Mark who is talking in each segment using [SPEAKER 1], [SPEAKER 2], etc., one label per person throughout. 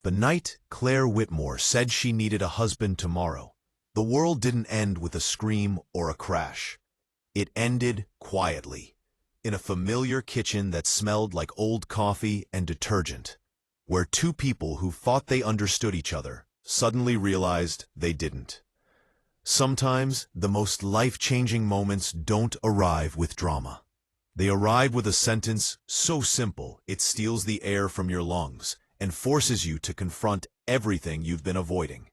[SPEAKER 1] The night Claire Whitmore said she needed a husband tomorrow, the world didn't end with a scream or a crash. It ended quietly, in a familiar kitchen that smelled like old coffee and detergent, where two people who thought they understood each other suddenly realized they didn't. Sometimes the most life-changing moments don't arrive with drama. They arrive with a sentence so simple it steals the air from your lungs and forces you to confront everything you've been avoiding.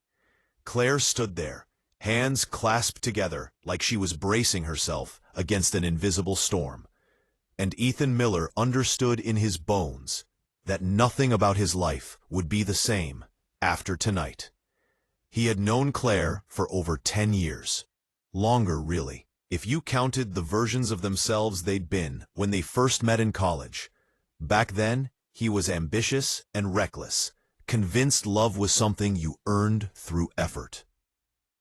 [SPEAKER 1] Claire stood there, hands clasped together like she was bracing herself against an invisible storm. And Ethan Miller understood in his bones that nothing about his life would be the same after tonight. He had known Claire for over 10 years. Longer, really, if you counted the versions of themselves they'd been when they first met in college. Back then, he was ambitious and reckless, convinced love was something you earned through effort.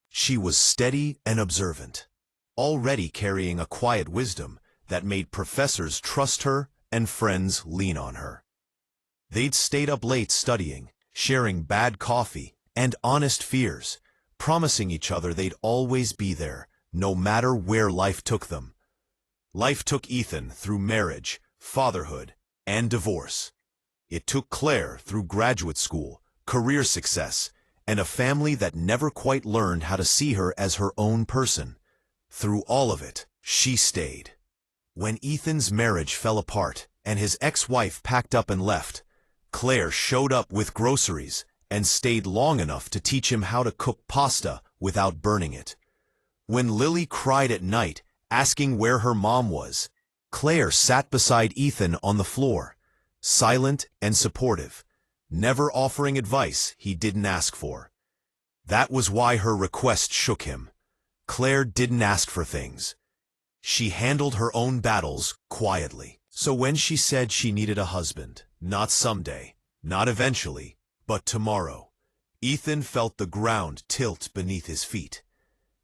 [SPEAKER 1] She was steady and observant, already carrying a quiet wisdom that made professors trust her and friends lean on her. They'd stayed up late studying, sharing bad coffee and honest fears, promising each other they'd always be there, no matter where life took them. Life took Ethan through marriage, fatherhood, and divorce. It took Claire through graduate school, career success, and a family that never quite learned how to see her as her own person. Through all of it, she stayed. When Ethan's marriage fell apart and his ex-wife packed up and left, Claire showed up with groceries and stayed long enough to teach him how to cook pasta without burning it. When Lily cried at night, asking where her mom was, Claire sat beside Ethan on the floor, silent and supportive, never offering advice he didn't ask for. That was why her request shook him. Claire didn't ask for things. She handled her own battles quietly. So when she said she needed a husband, not someday, not eventually, but tomorrow, Ethan felt the ground tilt beneath his feet.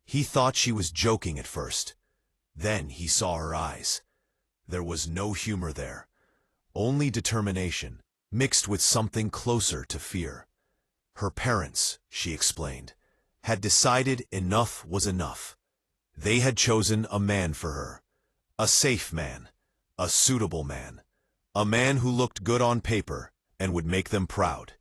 [SPEAKER 1] He thought she was joking at first. Then he saw her eyes. There was no humor there, only determination, mixed with something closer to fear. Her parents, she explained, had decided enough was enough. They had chosen a man for her, a safe man, a suitable man, a man who looked good on paper and would make them proud.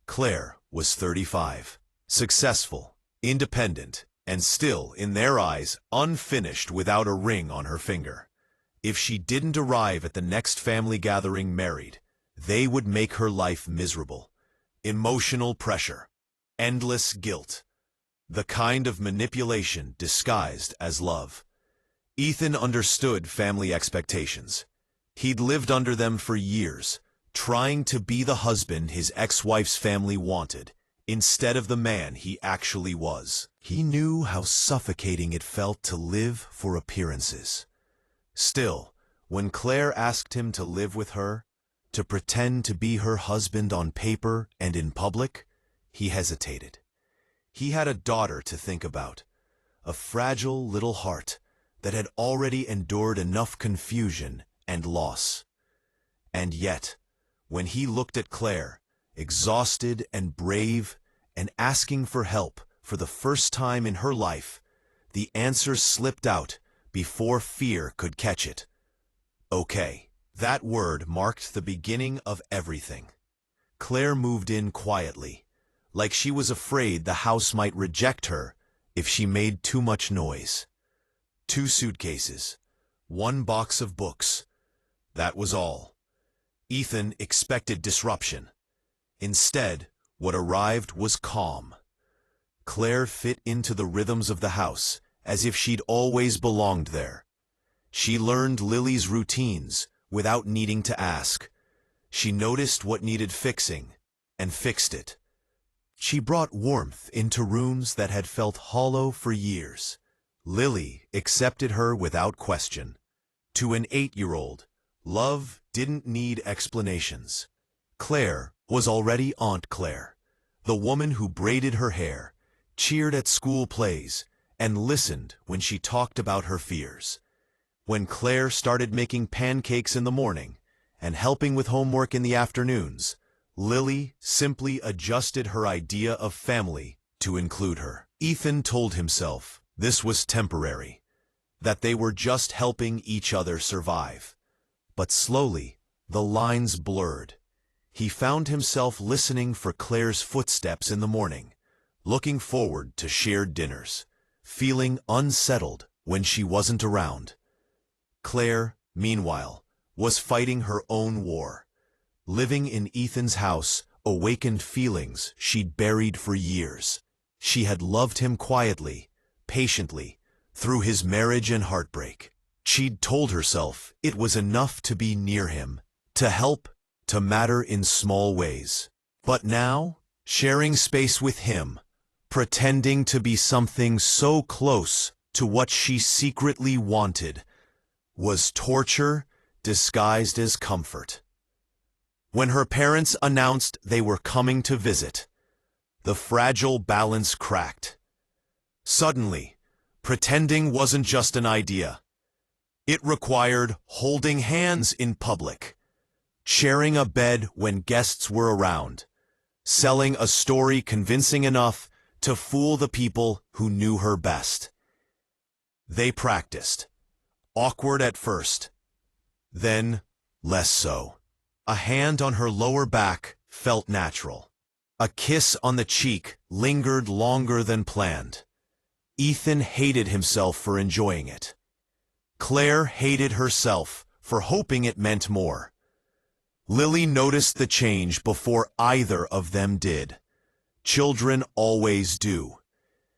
[SPEAKER 1] Claire was 35, successful, independent, and still, in their eyes, unfinished without a ring on her finger. If she didn't arrive at the next family gathering married, they would make her life miserable. Emotional pressure, endless guilt, the kind of manipulation disguised as love. Ethan understood family expectations. He'd lived under them for years, trying to be the husband his ex-wife's family wanted, instead of the man he actually was. He knew how suffocating it felt to live for appearances. Still, when Claire asked him to live with her, to pretend to be her husband on paper and in public, he hesitated. He had a daughter to think about, a fragile little heart that had already endured enough confusion and loss. And yet, when he looked at Claire, exhausted and brave, and asking for help for the first time in her life, the answer slipped out before fear could catch it. Okay. That word marked the beginning of everything. Claire moved in quietly, like she was afraid the house might reject her if she made too much noise. 2 suitcases, 1 box of books. That was all. Ethan expected disruption. Instead, what arrived was calm. Claire fit into the rhythms of the house, as if she'd always belonged there. She learned Lily's routines without needing to ask. She noticed what needed fixing, and fixed it. She brought warmth into rooms that had felt hollow for years. Lily accepted her without question. To an 8-year-old, love didn't need explanations. Claire was already Aunt Claire, the woman who braided her hair, cheered at school plays, and listened when she talked about her fears. When Claire started making pancakes in the morning and helping with homework in the afternoons, Lily simply adjusted her idea of family to include her. Ethan told himself this was temporary, that they were just helping each other survive. But slowly, the lines blurred. He found himself listening for Claire's footsteps in the morning, looking forward to shared dinners, feeling unsettled when she wasn't around. Claire, meanwhile, was fighting her own war. Living in Ethan's house awakened feelings she'd buried for years. She had loved him quietly, patiently, through his marriage and heartbreak. She'd told herself it was enough to be near him, to help, to matter in small ways. But now, sharing space with him, pretending to be something so close to what she secretly wanted, was torture disguised as comfort. When her parents announced they were coming to visit, the fragile balance cracked. Suddenly, pretending wasn't just an idea. It required holding hands in public, sharing a bed when guests were around, selling a story convincing enough to fool the people who knew her best. They practiced, awkward at first, then less so. A hand on her lower back felt natural. A kiss on the cheek lingered longer than planned. Ethan hated himself for enjoying it. Claire hated herself for hoping it meant more. Lily noticed the change before either of them did. Children always do.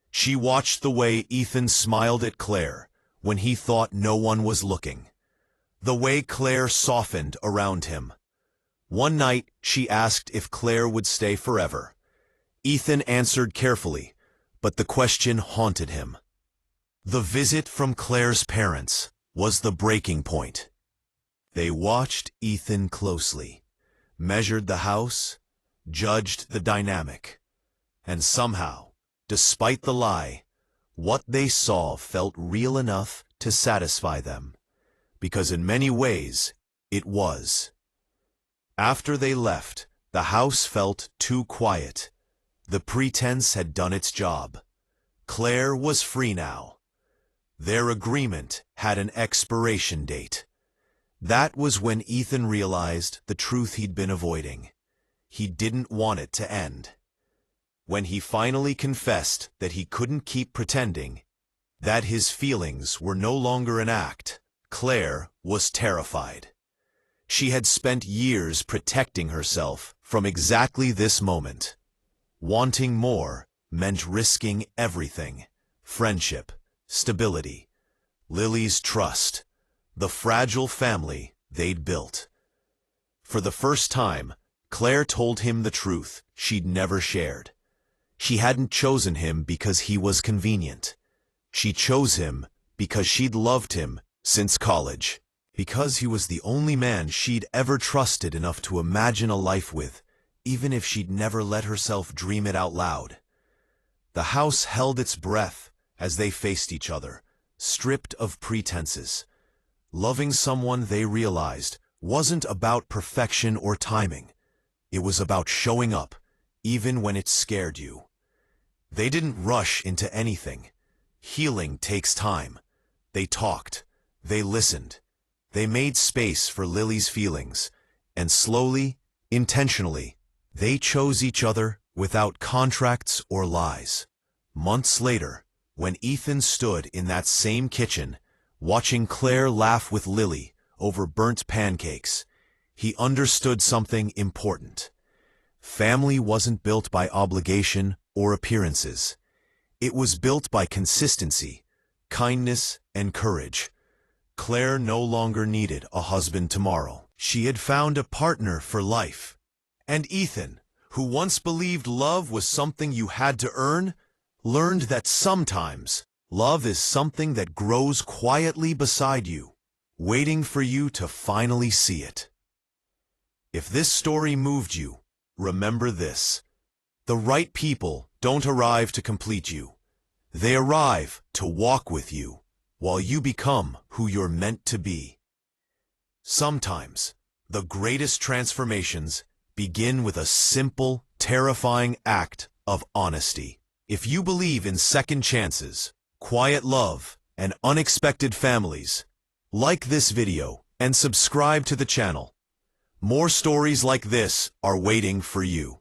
[SPEAKER 1] She watched the way Ethan smiled at Claire when he thought no one was looking. The way Claire softened around him. One night, she asked if Claire would stay forever. Ethan answered carefully, but the question haunted him. The visit from Claire's parents was the breaking point. They watched Ethan closely, measured the house, judged the dynamic. And somehow, despite the lie, what they saw felt real enough to satisfy them, because in many ways, it was. After they left, the house felt too quiet. The pretense had done its job. Claire was free now. Their agreement had an expiration date. That was when Ethan realized the truth he'd been avoiding. He didn't want it to end. When he finally confessed that he couldn't keep pretending, that his feelings were no longer an act, Claire was terrified. She had spent years protecting herself from exactly this moment. Wanting more meant risking everything: friendship, stability, Lily's trust, the fragile family they'd built. For the first time, Claire told him the truth she'd never shared. She hadn't chosen him because he was convenient. She chose him because she'd loved him since college. Because he was the only man she'd ever trusted enough to imagine a life with, even if she'd never let herself dream it out loud. The house held its breath as they faced each other, stripped of pretenses. Loving someone, they realized, wasn't about perfection or timing. It was about showing up, even when it scared you. They didn't rush into anything. Healing takes time. They talked. They listened. They made space for Lily's feelings, and slowly, intentionally, they chose each other without contracts or lies. Months later, when Ethan stood in that same kitchen, watching Claire laugh with Lily over burnt pancakes, he understood something important. Family wasn't built by obligation or appearances. It was built by consistency, kindness, and courage. Claire no longer needed a husband tomorrow. She had found a partner for life. And Ethan, who once believed love was something you had to earn, learned that sometimes love is something that grows quietly beside you, waiting for you to finally see it. If this story moved you, remember this: the right people don't arrive to complete you. They arrive to walk with you while you become who you're meant to be. Sometimes, the greatest transformations begin with a simple, terrifying act of honesty. If you believe in second chances, quiet love, and unexpected families, like this video and subscribe to the channel. More stories like this are waiting for you.